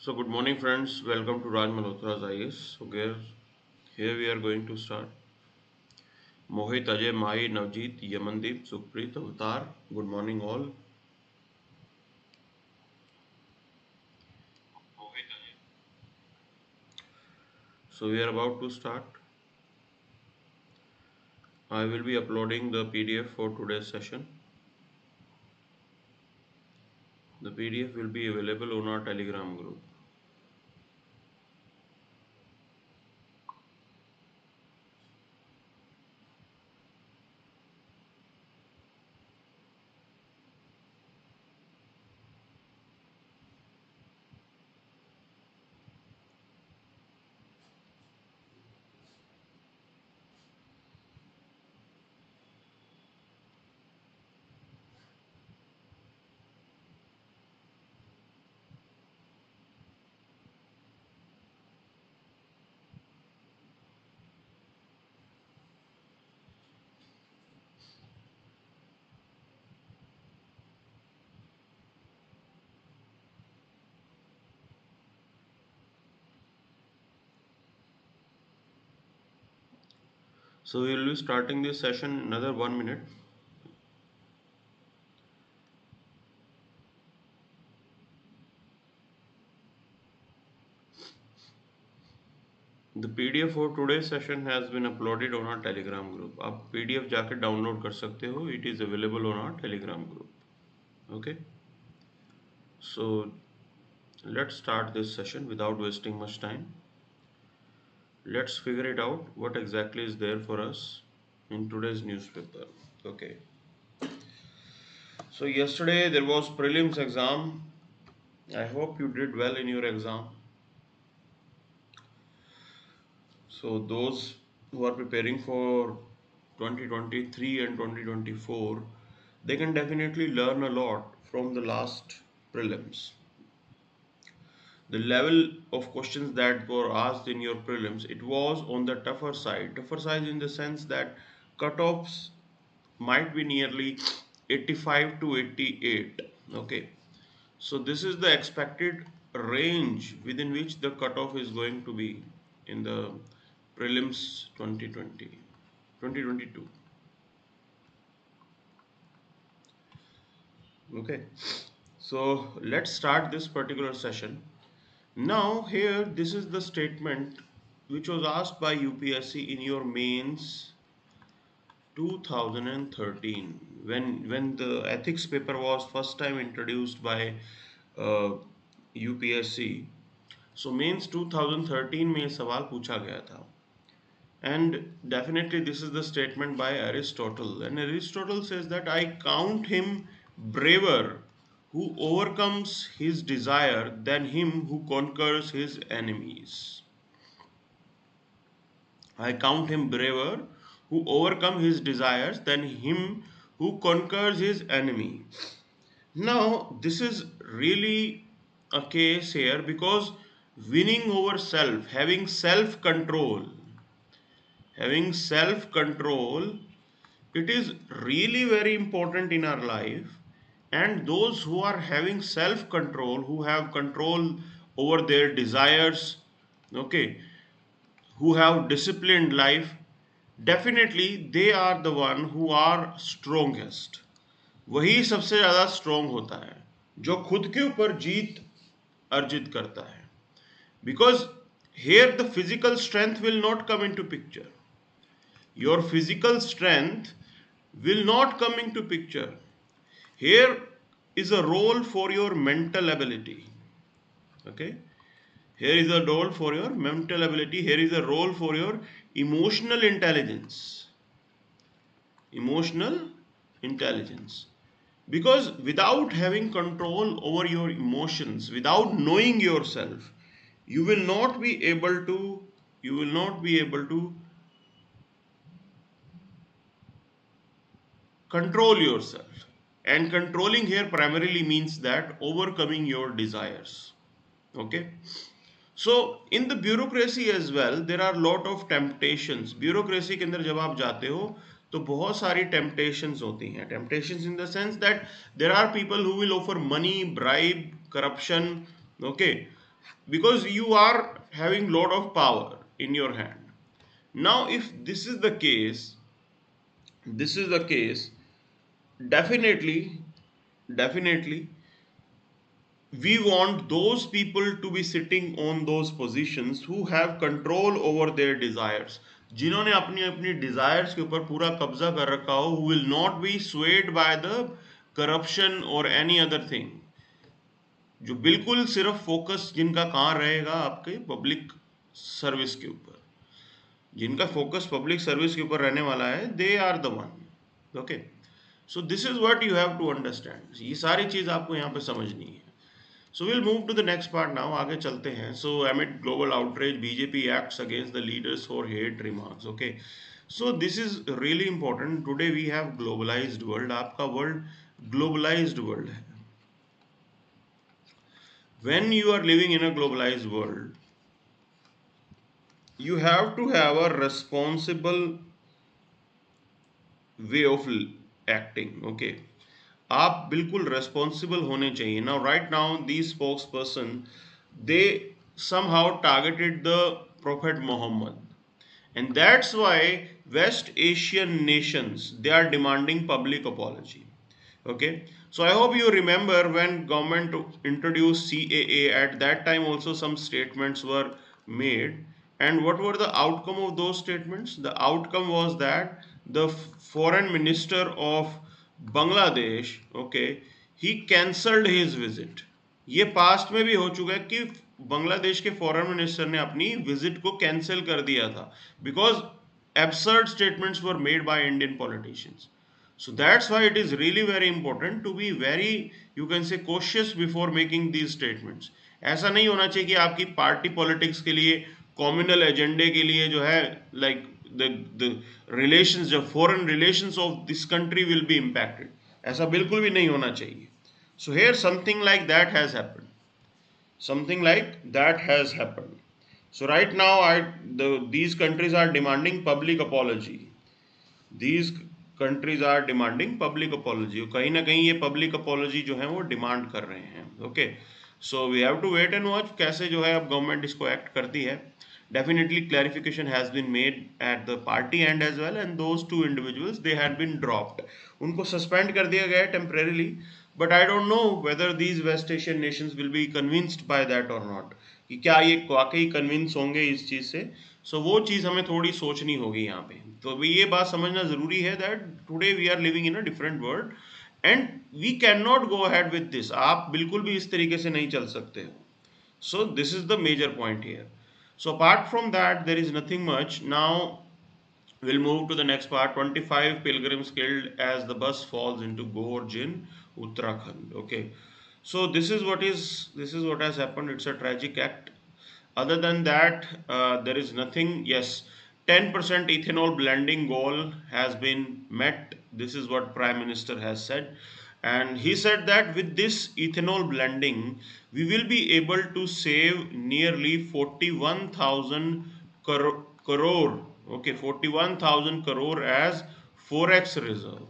So good morning friends, welcome to Raj Malhotra IAS. Here we are going to start. Mohit, Ajay, Mai, Navjeet, Yamandeep, Sukhpreet, Avatar. Good morning all. So we are about to start. I will be uploading the PDF for today's session. The PDF will be available on our Telegram group. So we will be starting this session in another 1 minute. The PDF for today's session has been uploaded on our Telegram group. आप PDF जाकर download कर सकते हो. It is available on our Telegram group. Okay. So let's start this session without wasting much time. Let's figure it out what exactly is there for us in today's newspaper. Okay. So yesterday there was prelims exam. I hope you did well in your exam. So those who are preparing for 2023 and 2024, they can definitely learn a lot from the last prelims. The level of questions that were asked in your prelims, it was on the tougher side. Tougher side in the sense that cutoffs might be nearly 85 to 88. Okay, so this is the expected range within which the cutoff is going to be in the prelims 2022. Okay, so let's start this particular session. Now here this is the statement which was asked by UPSC in your mains 2013 when the ethics paper was first time introduced by uh, UPSC. So mains 2013 में ये सवाल पूछा गया था. And definitely this is the statement by Aristotle, and Aristotle says that I count him braver who overcomes his desire than him who conquers his enemies. I count him braver who overcome his desires than him who conquers his enemy. Now, this is really a case here because winning over self, having self control, it is really very important in our life. And those who are having self control, who have control over their desires, okay, who have disciplined life, definitely they are the one who are strongest. वही सबसे ज़्यादा strong होता है जो खुद के ऊपर जीत अर्जित करता है. Because here the physical strength will not come into picture. Your physical strength will not come into picture. Here is a role for your mental ability. Okay, here is a role for your mental ability. Here is a role for your emotional intelligence. Emotional intelligence. Because without having control over your emotions, without knowing yourself, you will not be able to control yourself. And controlling here primarily means that overcoming your desires. Okay. So in the bureaucracy as well, there are lot of temptations. Bureaucracy के अंदर जब आप जाते हो तो बहुत सारी temptations होती हैं. Temptations in the sense that there are people who will offer money, bribe, corruption. Okay, because you are having lot of power in your hand. Now if this is the case, definitely, definitely, we want those people to be sitting on those positions who have control over their desires, जिन्होंने अपनी अपनी desires के ऊपर पूरा कब्जा कर रखा हो, who will not be swayed by the corruption or any other thing, जो बिल्कुल सिर्फ फोकस जिनका कहाँ रहेगा आपके पब्लिक सर्विस के ऊपर, जिनका फोकस पब्लिक सर्विस के ऊपर रहने वाला है, they are the one. Okay, so this is what you have to understand, ये सारी चीज आपको यहाँ पे समझनी है। So will move to the next part now, आगे चलते हैं। So amid global outreach BJP acts against the leaders for hate remarks. Okay, so this is really important. Today we have globalised world, आपका world globalised world है। When you are living in a globalised world, you have to have a responsible way of acting. Okay, आप बिल्कुल responsible होने चाहिए। Now right now these spokesperson, they somehow targeted the Prophet Muhammad, and that's why West Asian nations, they are demanding public apology. Okay, so I hope you remember when government introduced CAA, at that time also some statements were made, and what were the outcome of those statements? The outcome was that the foreign minister of Bangladesh, okay, he cancelled his visit. ये past में भी हो चुका है कि बांग्लादेश के foreign minister ने अपनी विजिट को कैंसिल कर दिया था, because absurd statements were made by Indian politicians. So that's why it is really very important to be very, you can say, cautious before making these statements. ऐसा नहीं होना चाहिए कि आपकी पार्टी पॉलिटिक्स के लिए, कॉम्युनल एजेंडे के लिए जो है, लाइक द रिलेशंस, जो foreign relations of this country will be impacted, ऐसा बिल्कुल भी नहीं होना चाहिए. So here something like that has happened. Something like that has happened. So right now these countries are demanding public apology. These countries are demanding public apology. कहीं ना कहीं ये public apology जो है वो demand कर रहे हैं. Okay, so we have to wait and watch कैसे जो है अब government इसको act करती है. Definitely clarification has been made at the party end as well, and those two individuals, they had been dropped. उनको suspend कर दिया गया temporarily, but I don't know whether these West Asian nations will be convinced by that or not, कि क्या ये वाकई convince होंगे इस चीज़ से. So वो चीज़ हमें थोड़ी सोचनी होगी यहाँ पे. तो अभी ये बात समझना ज़रूरी है that today we are living in a different world and we cannot go ahead with this. आप बिल्कुल भी इस तरीके से नहीं चल सकते हो. So this is the major point here. So apart from that, there is nothing much. Now we'll move to the next part. 25 pilgrims killed as the bus falls into Gorge in Uttarakhand. Okay, so this is what has happened. It's a tragic act. Other than that, there is nothing. Yes, 10% ethanol blending goal has been met. This is what Prime Minister has said. And he said that with this ethanol blending, we will be able to save nearly 41,000 crore. Okay, 41,000 crore as forex reserve.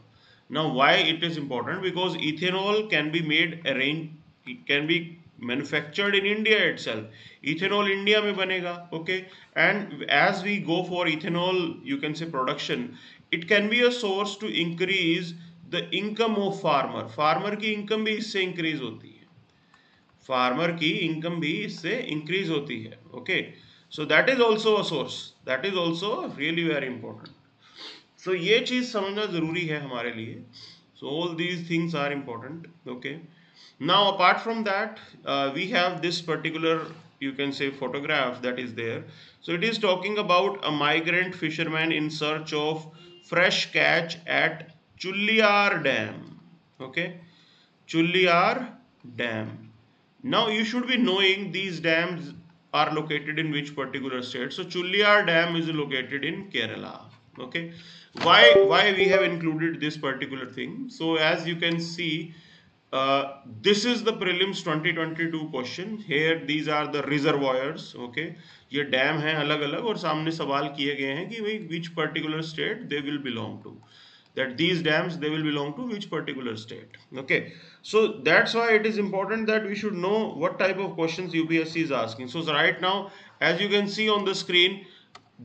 Now, why it is important? Because ethanol can be it can be manufactured in India itself. Ethanol India में बनेगा, okay? And as we go for ethanol, you can say production, it can be a source to increase the income of farmer. Farmer की income भी इससे increase होती है. Farmer की income भी इससे increase होती है, okay? So that is also a source. That is also really very important. So ये चीज़ समझना ज़रूरी है हमारे लिए. So all these things are important, okay? Now apart from that, we have this particular, you can say, photograph that is there. So it is talking about a migrant fisherman in search of fresh catch at Chulliyar Dam. Okay, Chulliyar Dam. Now you should be knowing these dams are located in which particular state. So Chulliyar Dam is located in Kerala. Okay, why we have included this particular thing? So as you can see, this is the prelims 2022 question. Here these are the reservoirs. Okay, ये dam हैं अलग अलग और सामने सवाल किए गए हैं कि भाई which particular state they will belong to. that these dams, they will belong to which particular state. Okay, so that's why it is important that we should know what type of questions UPSC is asking. So right now, as you can see on the screen,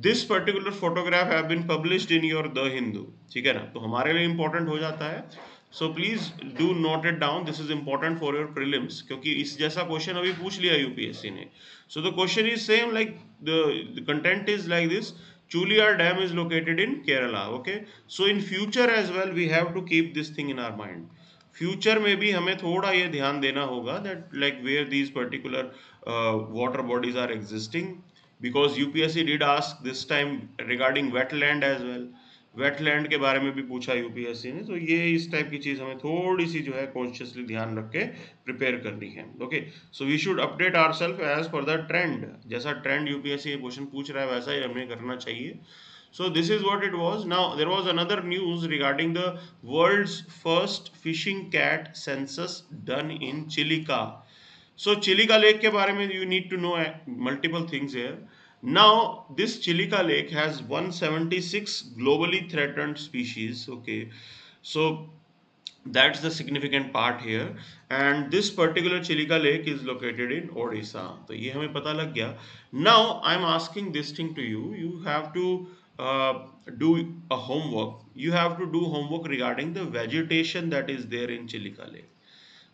this particular photograph have been published in your The Hindu. ठीक है ना, तो हमारे लिए important हो जाता है. So please do note it down. This is important for your prelims, क्योंकि इस जैसा क्वेश्चन अभी पूछ लिया यूपीएससी ने. So the question is same, like the content is like this. Chuliar Dam is located in Kerala. Okay, so in future as well we have to keep this thing in our mind. Future में भी हमें थोड़ा ये ध्यान देना होगा that like where these particular water bodies are existing, because UPSC did ask this time regarding wetland as well. Wetland के बारे में भी पूछा यूपीएससी ने, तो ये इस टाइप की चीज़ हमें थोड़ी सी जो है कॉन्शियसली ध्यान रख के प्रिपेयर करनी है. Okay, so we should update ourself as per the trend. जैसा ट्रेंड यूपीएससी क्वेश्चन पूछ रहा है वैसा ही हमें करना चाहिए. So this is what it was. Now there was another news regarding the world's first fishing cat census done in Chile. So Chile lake के बारे में you need to know multiple things here. Now this Chile lake has 176 globally threatened species. Okay, so that's the significant part here, and this particular Chilika lake is located in Odisha. तो ये हमें पता लग गया. Now I'm asking this thing to you. You have to do a homework. You have to do homework regarding the vegetation that is there in Chilika lake.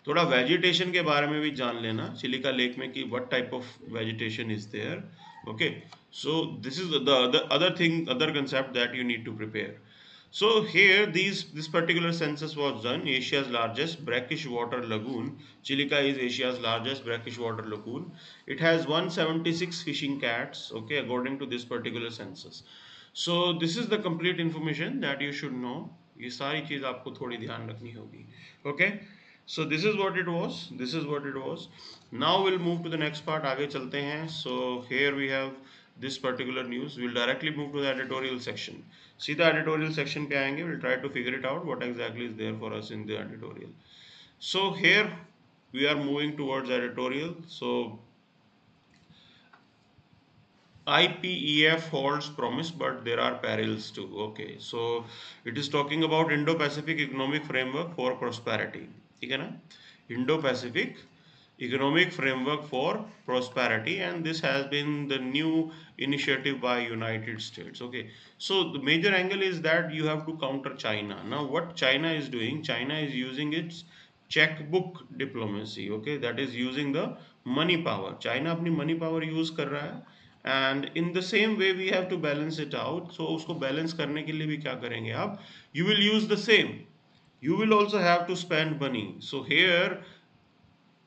थोड़ा vegetation के बारे में भी जान लेना चिलिका लेक में कि what type of vegetation is there. Okay, so this is the other thing, other concept that you need to prepare. So here this particular census was done. Asia's largest brackish water lagoon. Chilika is Asia's largest brackish water lagoon. It has 176 fishing cats. Okay, according to this particular census. So this is the complete information that you should know. ये सारी चीज आपको थोड़ी ध्यान रखनी होगी. Okay. So this is what it was. This is what it was. Now we'll move to the next part. आगे चलते हैं. So here we have this particular news. We'll directly move to the editorial section. सीधा editorial section पे आएंगे. We'll try to figure it out what exactly is there for us in the editorial. So here we are moving towards editorial. So IPEF holds promise, but there are perils too. Okay, so it is talking about Indo-Pacific Economic Framework for Prosperity. ठीक है ना, Indo-Pacific Economic Framework for Prosperity, and this has been the new initiative by United States. Okay, so the major angle is that you have to counter China. Now what China is doing, China is using its checkbook diplomacy. Okay, that is using the money power. China अपनी money power use कर रहा है, and in the same way we have to balance it out. So उसको balance करने के लिए भी क्या करेंगे आप, you will use the same, you will also have to spend money. So here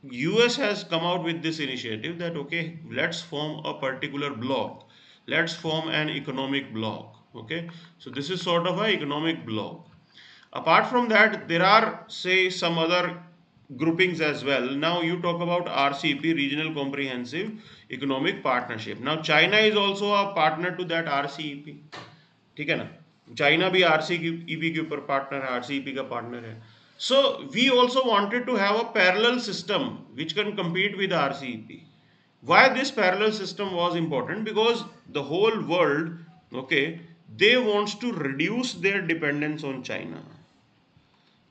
US has come out with this initiative that okay, let's form a particular bloc, let's form an economic bloc. Okay, so this is sort of an economic bloc. Apart from that, there are say some other groupings as well. Now you talk about RCEP, Regional Comprehensive Economic Partnership. Now China is also a partner to that RCEP. ठीक है ना, China भी RCEP के ऊपर partner है, RCEP का partner है. So we also wanted to have a parallel system which can compete with RCEP. Why this parallel system was important? Because the whole world, okay, they wants to reduce their dependence on China.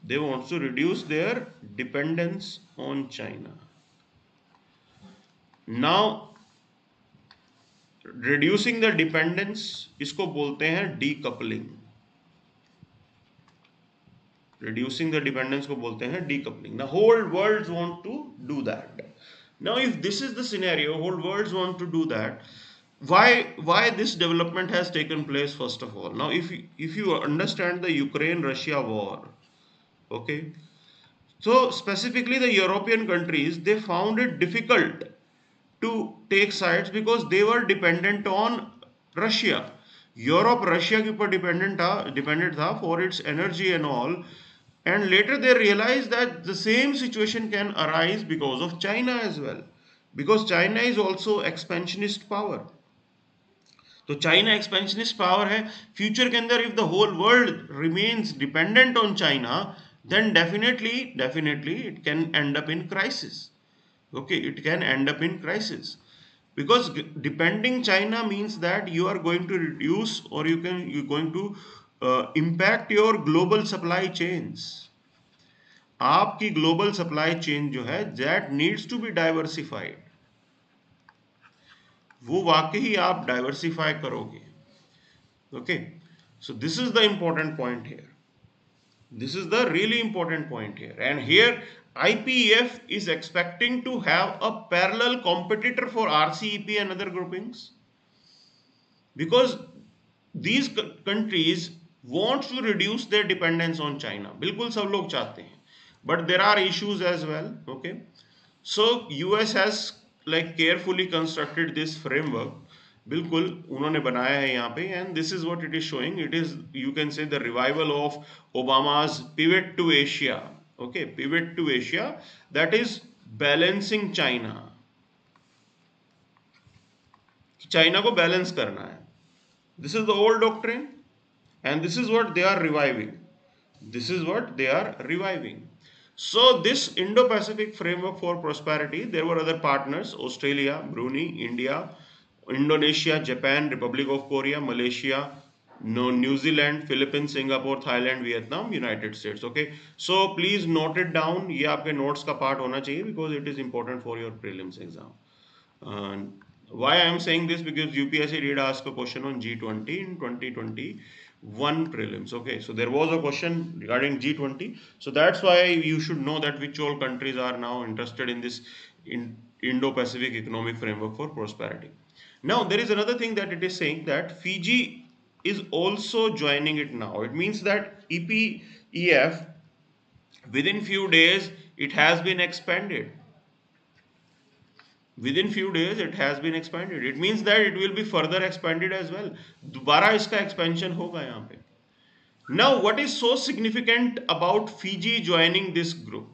They want to reduce their dependence on China. Now reducing the dependence, इसको बोलते हैं decoupling. Reducing the dependence को बोलते हैं decoupling. The whole world want to do that. Now if this is the scenario, whole world want to do that, why this development has taken place first of all. Now if you understand the Ukraine-Russia war, okay, so specifically the European countries, they found it difficult to take sides because they were dependent on Russia. Europe Russia के ऊपर dependent था for its energy and all, and later they realized that the same situation can arise because of China as well, because China is also expansionist power. तो China expansionist power है. Future के अंदर if the whole world remains dependent on China, then definitely it can end up in crisis. Okay, it can end up in crisis because depending China means that you are going to reduce, or you're going to impact your global supply chains. आपकी global supply chain जो है that needs to be diversified, वो वाकई आप diversify करोगे. Okay, so this is the important point here. This is the really important point here. And here IPEF is expecting to have a parallel competitor for RCEP and other groupings, because these countries want to reduce their dependence on China. बिल्कुल सब लोग चाहते हैं. But there are issues as well. Okay. So US has like carefully constructed this framework. बिल्कुल उन्होंने बनाया है यहाँ पे, and this is what it is showing. It is, you can say, the revival of Obama's pivot to Asia. Okay, pivot to Asia, that is balancing China. China को balance करना है. This is the old doctrine, and this is what they are reviving. This is what they are reviving. So this Indo-Pacific framework for prosperity, there were other partners: Australia, Brunei, India, Indonesia, Japan, Republic of Korea, Malaysia, New Zealand, Philippines, Singapore, Thailand, Vietnam, United States. Okay, so please note it down. ये आपके notes का part होना चाहिए, because it is important for your prelims exam. Why I am saying this? Because UPSC did ask a question on G20 in 2021 prelims. Okay, so there was a question regarding G20. So that's why you should know that which all countries are now interested in this Indo-Pacific economic framework for prosperity. Now there is another thing that it is saying, that Fiji is also joining it now. It means that EPEF, within few days, it has been expanded. Within few days it has been expanded. It means that it will be further expanded as well. दोबारा इसका expansion होगा यहाँ पे. Now what is so significant about Fiji joining this group?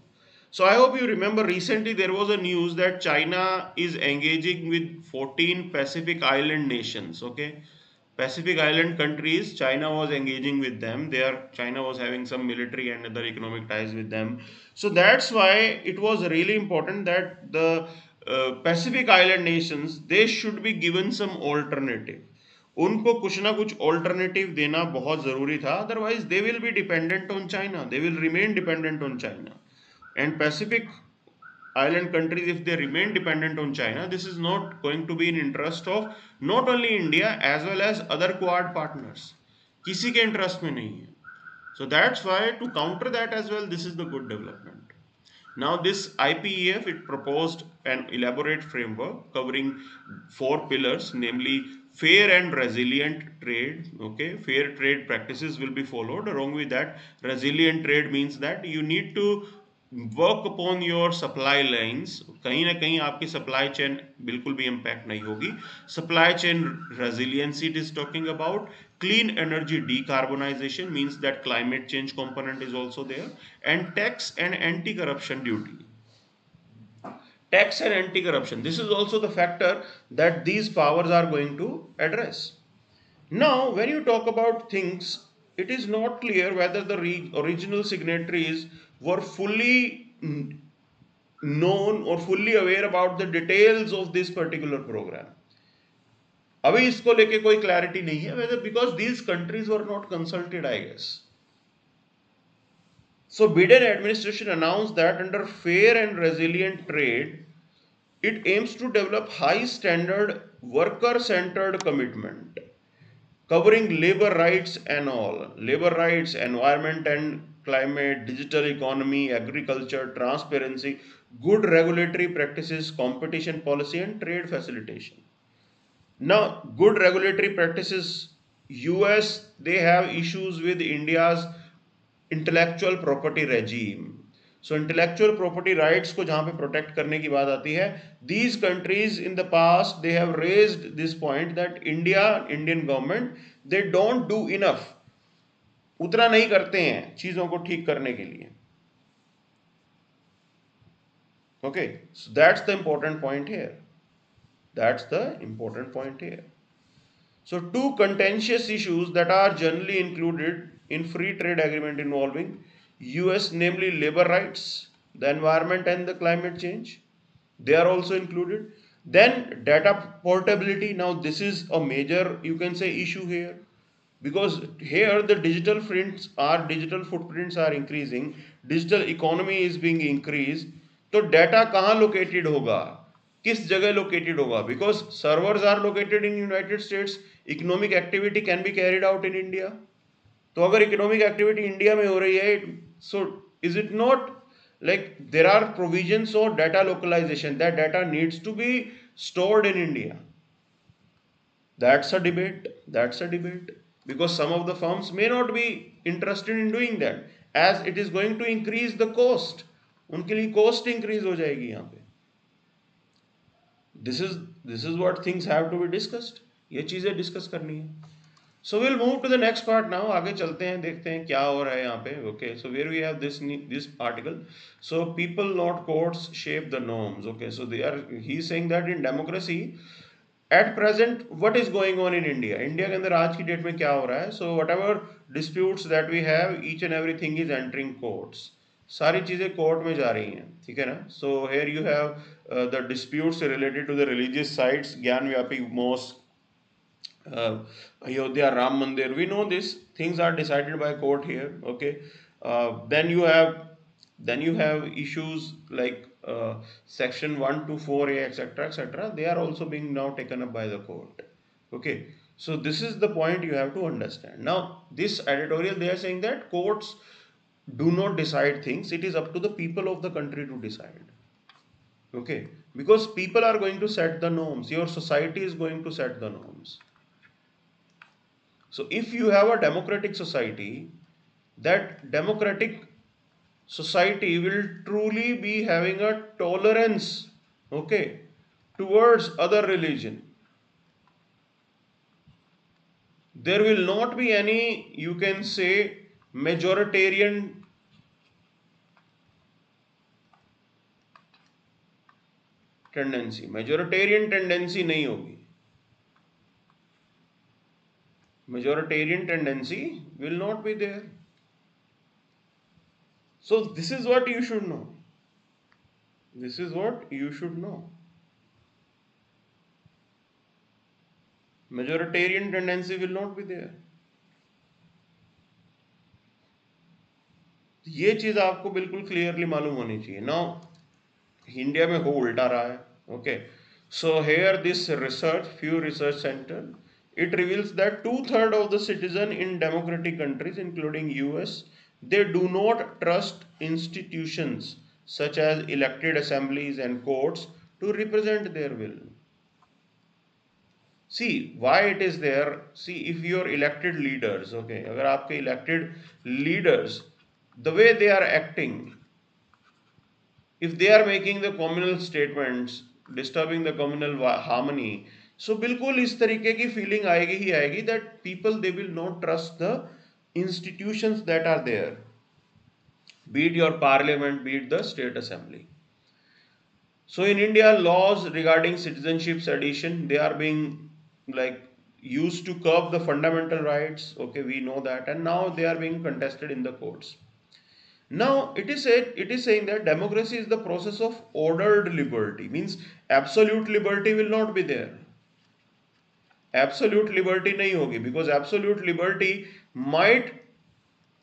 So I hope you remember recently there was a news that China is engaging with 14 Pacific Island nations. Okay, Pacific Island countries, China was engaging with them. China was having some military and other economic ties with them. So that's why it was really important that the Pacific Island nations, they should be given some alternative. उनको कुछ ना कुछ alternative देना बहुत जरूरी था, otherwise they will be dependent on China, they will remain dependent on China. And Pacific Island countries, if they remain dependent on China, this is not going to be in interest of not only India as well as other Quad partners. किसी के interest में नहीं है. So that's why to counter that as well, this is the good development. Now this IPEF, it proposed an elaborate framework covering 4 pillars, namely fair and resilient trade. Okay, fair trade practices will be followed. Along with that, resilient trade means that you need to work upon your supply lines. कहीं ना कहीं आपकी supply chain बिल्कुल भी impact नहीं होगी. Supply chain resiliency it is talking about. Clean energy decarbonization means that climate change component is also there. And tax and anti-corruption duty. Tax and anti-corruption, this is also the factor that these powers are going to address. Now when you talk about things, it is not clear whether the original signatories were fully known or fully aware about the details of this particular program. अभी इसको लेके कोई clarity नहीं है, whether because these countries were not consulted, I guess. So Biden administration announced that under fair and resilient trade, it aims to develop high standard worker centered commitment covering labor rights and all. Labor rights, environment and climate, digital economy, agriculture, transparency, good regulatory practices, competition policy and trade facilitation. Now good regulatory practices, US, they have issues with India's intellectual property regime. So intellectual property rights को जहाँ पे protect करने की बात आती है, these countries in the past, they have raised this point that Indian government, they don't do enough. उतना नहीं करते हैं चीजों को ठीक करने के लिए. Okay, so that's the important point here. That's the important point here. So 2 contentious issues that are generally included in free trade agreement involving US, namely labor rights, the environment and the climate change, they are also included. Then data portability. Now this is a major, you can say, issue here. because here the digital footprints are increasing, digital economy is being increased. तो data कहाँ located होगा, किस जगह located होगा, because servers are located in United States, economic activity can be carried out in India. तो अगर economic activity India में हो रही है, so is it not like there are provisions for data localization, that data needs to be stored in India. That's a debate. That's a debate. Because some of the firms may not be interested in doing that, as it is going to increase the cost. उनके लिए cost increase हो जाएगी यहाँ पे. This is what things have to be discussed. ये चीजें discuss करनी है. So we'll move to the next part now. आगे चलते हैं, देखते हैं क्या हो रहा है यहाँ पे. Okay, so where we have this article. So people, not courts, shape the norms. Okay, so he's saying that in democracy, at present what is going on in India, India के अंदर आज की डेट में क्या हो रहा है. So whatever disputes that we have, each and everything is entering courts. सारी चीज़ें कोर्ट में जा रही हैं, ठीक है ना. So here you have the disputes related to the religious sites, Gyanvapi mosque, Ayodhya, Ram Mandir. We know this. Things are decided by court here. Okay. Then you have issues like section 1 to 4A, etc., etc. They are also being now taken up by the court. Okay. So this is the point you have to understand. Now, this editorial, they are saying that courts do not decide things. It is up to the people of the country to decide. Okay. Because people are going to set the norms. Your society is going to set the norms. So if you have a democratic society, that democratic society will truly be having a tolerance, okay, towards other religion. There will not be any, you can say, majoritarian tendency. Majoritarian tendency नहीं होगी. Majoritarian tendency will not be there. So this is what you should know. This is what you should know. Majoritarian tendency will not be there. ये चीज आपको बिल्कुल clearly मालूम होनी चाहिए. Now India में हो उल्टा रहा है. Okay. So here this research, few research centre, it reveals that 2/3 of the citizens in democratic countries, including US, they do not trust institutions such as elected assemblies and courts to represent their will. See why it is there. See, if your elected leaders, okay, अगर आपके elected leaders, the way they are acting, if they are making the communal statements disturbing the communal harmony, सो बिल्कुल इस तरीके की feeling आएगी ही आएगी, that people they will not trust the institutions that are there, be it your parliament, be it the state assembly. So in India, laws regarding citizenship sedition, they are being like used to curb the fundamental rights. Okay, we know that, and now they are being contested in the courts. Now it is saying that democracy is the process of ordered liberty, means absolute liberty will not be there. Absolute liberty नहीं होगी, because absolute liberty might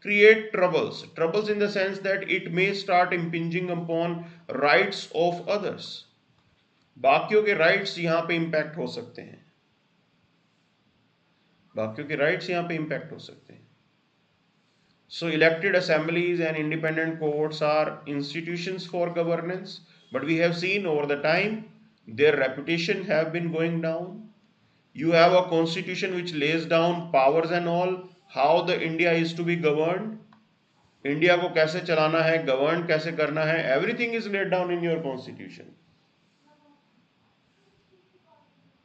create troubles in the sense that it may start impinging upon rights of others. बाकियों के rights यहाँ पे impact हो सकते हैं, बाकियों के rights यहाँ पे impact हो सकते हैं. So elected assemblies and independent courts are institutions for governance, but we have seen over the time their reputation have been going down. You have a constitution which lays down powers and all, how the India is to be governed, India को कैसे चलाना है, govern कैसे करना है, everything is laid down in your constitution.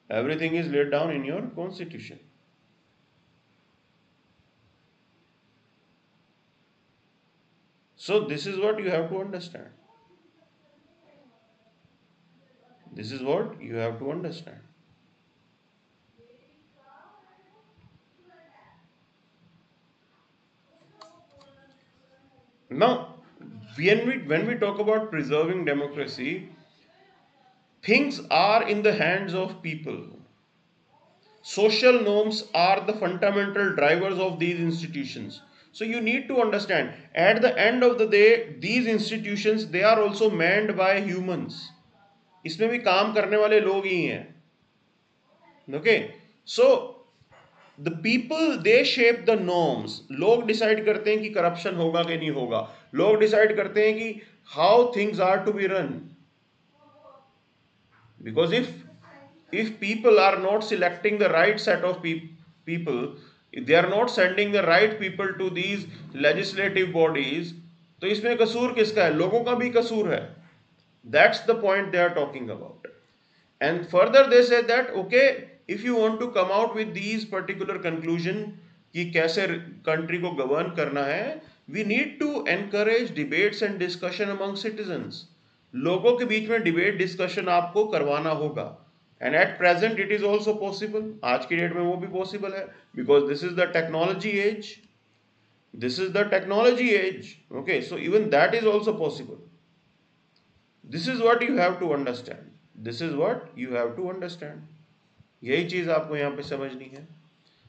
Everything is laid down in your constitution. So this is what you have to understand. This is what you have to understand. Now, when we talk about preserving democracy, things are in the hands of people. Social norms are the fundamental drivers of these institutions. So you need to understand, at the end of the day, these institutions, they are also manned by humans. इसमें भी काम करने वाले लोग ही हैं. Okay, so the people, they shape the norms. लोग decide करते हैं कि करप्शन होगा कि नहीं होगा. लोग डिसाइड करते हैं कि how things are to be run. Because if people are not selecting the right set of people, if they are not sending the right people to these legislative bodies, तो इसमें कसूर किसका है? लोगों का भी कसूर है. That's the point they are talking about. And further they say that okay, if you want to come out with these particular conclusion कि कैसे country को govern करना है, we need to encourage debates and discussion among citizens. लोगों के बीच में debate discussion आपको करवाना होगा. And at present it is also possible. आज की डेट में वो भी possible है, because this is the technology age. This is the technology age. Okay, so even that is also possible. This is what you have to understand. This is what you have to understand. यही चीज आपको यहाँ पे समझनी है.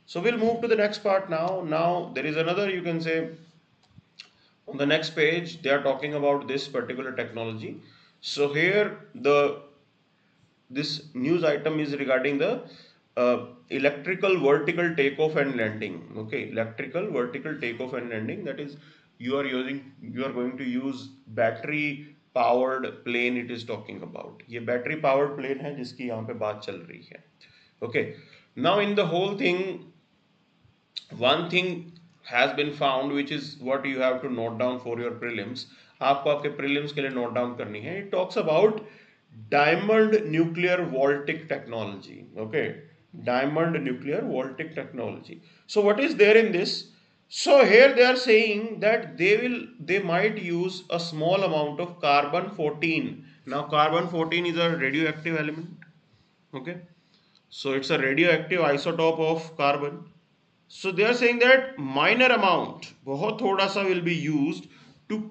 So we'll move to the next part now. Now there is another, you can say, on the next page they are talking about this particular technology. So here this news item is regarding the electrical vertical takeoff and landing. Okay, electrical vertical takeoff and landing, that is you are going to use battery powered plane. It is talking about ये battery powered plane है जिसकी यहाँ पे बात चल रही है. Okay, now in the whole thing, one thing has been found which is what you have to note down for your prelims. आपको आपके prelims के लिए note down करनी है. It talks about diamond nuclear voltic technology. Okay, diamond nuclear voltic technology. So what is there in this? So here they are saying that they might use a small amount of carbon 14. Now carbon 14 is a radioactive element. Okay, so it's a radioactive isotope of carbon. So they are saying that minor amount, बहुत थोड़ा सा, will be used to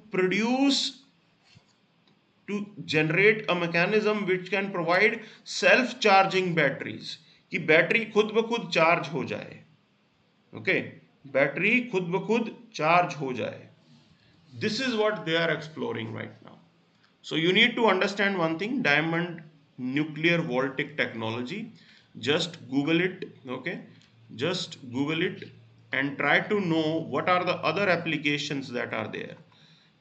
generate a mechanism which can provide self charging batteries, कि battery खुद ब खुद charge हो जाए. Okay, battery खुद ब खुद चार्ज हो जाए. This is what they are exploring right now. So you need to understand one thing, diamond nuclear voltic technology. Just Google it. Okay, just Google it and try to know what are the other applications that are there.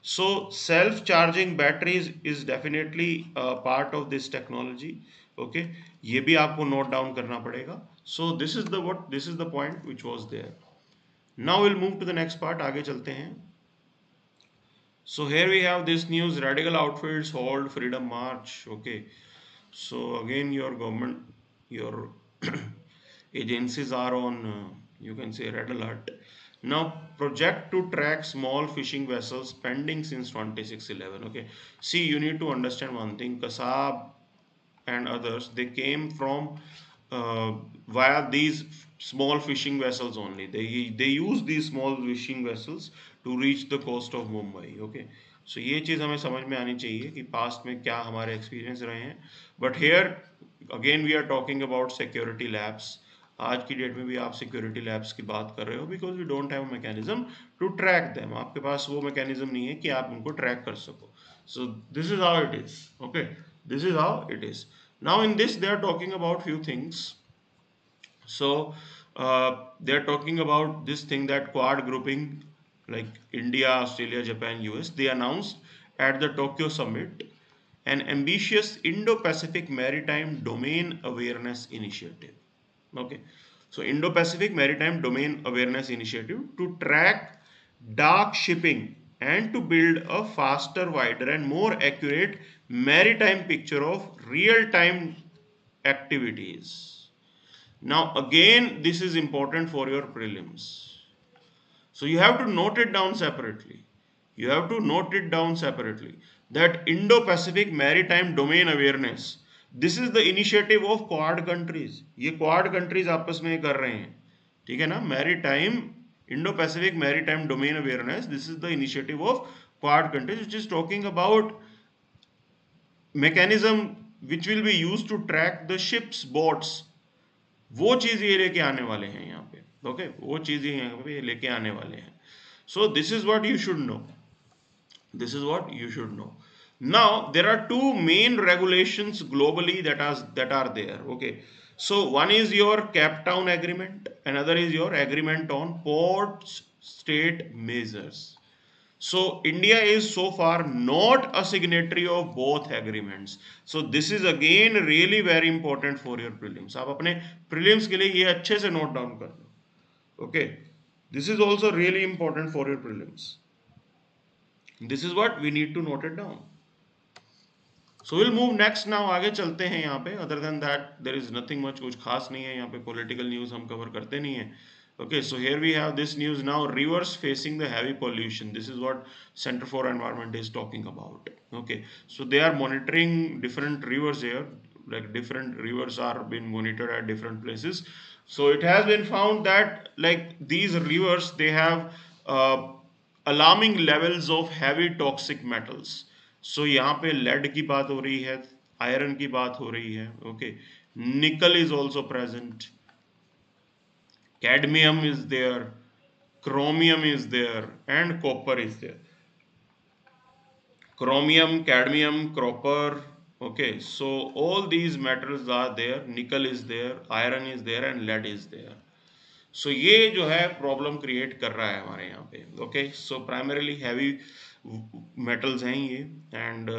So self-charging batteries is definitely a part of this technology. Okay, ये भी आपको note down करना पड़ेगा. So this is the point which was there. Now we'll move to the next part. आगे चलते हैं. So here we have this news: radical outfits hold freedom march. Okay, so again your government, your agencies are on you can say red alert. Now project to track small fishing vessels pending since 26/11. Okay, see, you need to understand one thing. Kasab and others, they came from via these small fishing vessels only. They use these small fishing vessels to reach the coast of Mumbai. Okay, so ये चीज़ हमें समझ में आनी चाहिए कि past में क्या हमारे एक्सपीरियंस रहे हैं. But here again we are talking about security labs. आज की डेट में भी आप सिक्योरिटी लैब्स की बात कर रहे हो, because we don't have mechanism to track them. आपके पास वो मैकेनिज्म नहीं है कि आप उनको ट्रैक कर सको. सो this is how it is. Okay, this is how it is. Now in this they are talking about few things. So they are talking about this thing that Quad grouping, like India, Australia, Japan, US, they announced at the Tokyo summit an ambitious Indo-Pacific Maritime Domain Awareness Initiative. Okay, so Indo-Pacific Maritime Domain Awareness Initiative to track dark shipping and to build a faster, wider and more accurate maritime picture of real-time activities. Now again, this is important for your prelims. So you have to note it down separately. You have to note it down separately. That Indo-Pacific Maritime Domain Awareness, this is the initiative of Quad countries. ये Quad countries आपस में कर रहे हैं. ठीक है ना? Maritime, Indo-Pacific Maritime Domain Awareness, this is the initiative of Quad countries, which is talking about mechanism which will be used to track the ships, boats, वो चीज़ ये लेके आने वाले हैं यहाँ पे, ओके, वो चीज़ ये यहाँ पे लेके आने वाले हैं. So this is what you should know. This is what you should know. Now there are two main regulations globally that are there. Okay, so one is your Cape Town Agreement, another is your agreement on port state measures. So India is so far not a signatory of both agreements. So this is again really very important for your prelims. आप अपने prelims के लिए ये अच्छे से note down कर लो. Okay, this is also really important for your prelims. This is what we need to note it down. So we'll move next now. आगे चलते हैं यहाँ पे. Other than that, there is nothing much. कुछ खास नहीं है यहाँ पे. Political news हम cover करते नहीं हैं. Okay, so here we have this news now. Rivers facing the heavy pollution. This is what Center for Environment is talking about. Okay, so they are monitoring different rivers here. Like different rivers are being monitored at different places. So it has been found that like these rivers they have alarming levels of heavy toxic metals. So यहाँ पे lead की बात हो रही है, iron की बात हो रही है, okay, nickel is also present, cadmium is there, chromium is there, and copper is there. Chromium, cadmium, copper, okay, so all these metals are there, nickel is there, iron is there, and lead is there. सो ये जो है problem create कर रहा है हमारे यहाँ पे. Okay, so primarily heavy metals हैं ये, and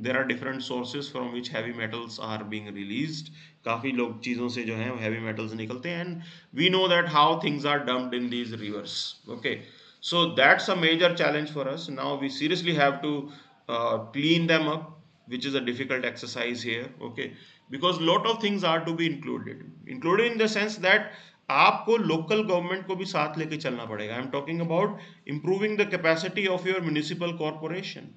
there are different sources from which heavy metals are being released. काफ़ी लोग चीज़ों से जो है हैवी मेटल्स निकलते हैं, and we know that how things are dumped in these rivers. Okay, so that's a major challenge for us. Now we seriously have to clean them up, which is a difficult exercise here. Okay, because lot of things are to be included in the sense that आपको local government को भी साथ लेके चलना पड़ेगा. I am talking about improving the capacity of your municipal corporation.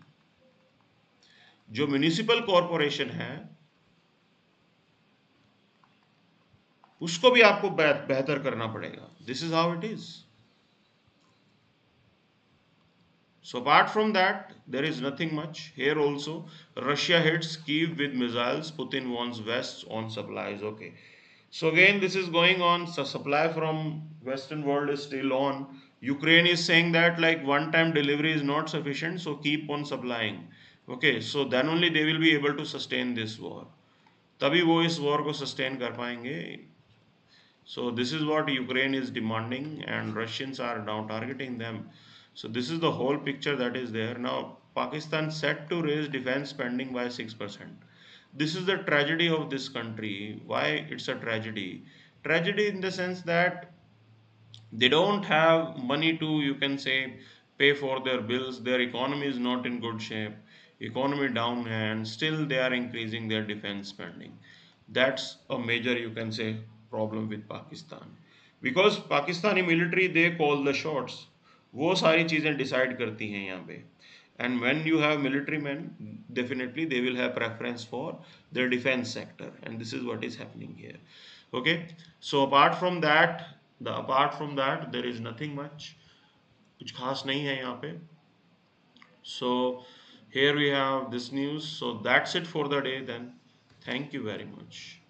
जो municipal corporation है उसको भी आपको बेहतर करना पड़ेगा. This is how it is. So apart from that, there is nothing much. Here also, Russia hits Kyiv with missiles. Putin wants West on supplies. Okay. So again, this is going on. So supply from Western world is still on. Ukraine is saying that like one-time delivery is not sufficient, so keep on supplying. Okay, so then only they will be able to sustain this war. तभी वो इस war को sustain कर पाएंगे. So this is what Ukraine is demanding, and Russians are now targeting them. So this is the whole picture that is there. Now Pakistan set to raise defense spending by 6%. This is the tragedy of this country. Why it's a tragedy? Tragedy in the sense that they don't have money to, you can say, pay for their bills. Their economy is not in good shape. Economy down, and still they are increasing their defense spending. That's a major, you can say, problem with Pakistan. Because Pakistani military, they call the shots. वो सारी चीज़ें decide करती हैं यहाँ पे. And when you have military men, definitely they will have preference for their defense sector, and this is what is happening here. Okay, so apart from that there is nothing much. कुछ खास नहीं है यहाँ पे. So here we have this news. So that's it for the day then. Thank you very much.